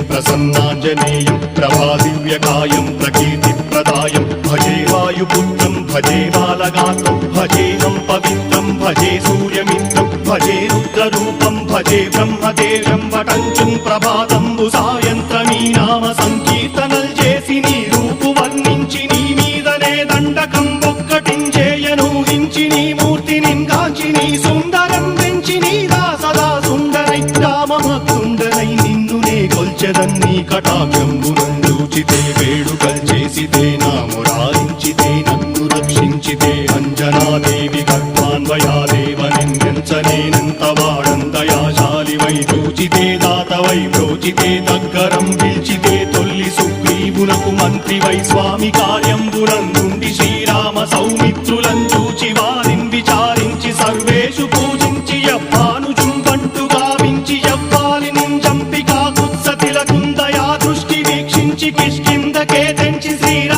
ప్రసన్నాంజనేయం ప్రభాదివ్యకాయం ప్రకీర్తిప్రదాయం భజే వాయుపుత్రం భజే బాలగాత్రం భజేహం పవిత్రం భజే సూర్యమిత్రం భజే రుద్రరూపం భజే బ్రహ్మదేవం వటంచుం ప్రభాతంబు సాయంత్రమీ నామ సంకీర్తనల్ చేసి నీ రూపు వర్ణించి నీ మీదనే దండకం ఒక్కటించేయనూహించి నీ మూర్తిని కాంచి నీ సుందరం పెంచి నీదా సదా సుందరై రామభక్తుండనై నిన్నునే కొల్చెదన్నీ కటాక్షంబునందూచితే వేడుకల్ చేసితే నా మురారించితే నన్ను రక్షించితే అంజనాదేవి గర్భాన్వయాదేవనెంచనేనంత వాడందయాశాలివై చూచితే దాతవై బ్రోచితే దగ్గరం పిల్చితే తొల్లి సుగ్రీవునకు మంత్రివై స్వామి కార్యంబునందుండి శ్రీరామ సౌమిత్రులం చూచి వారిని విచారించి సర్వేషు పూజించి యవ్వానుజుంబంటు గావించి యవ్వాలి నింజంపికా కుత్సతిలకుందయా దృష్టి వీక్షించి కిష్కిందకే తెంచి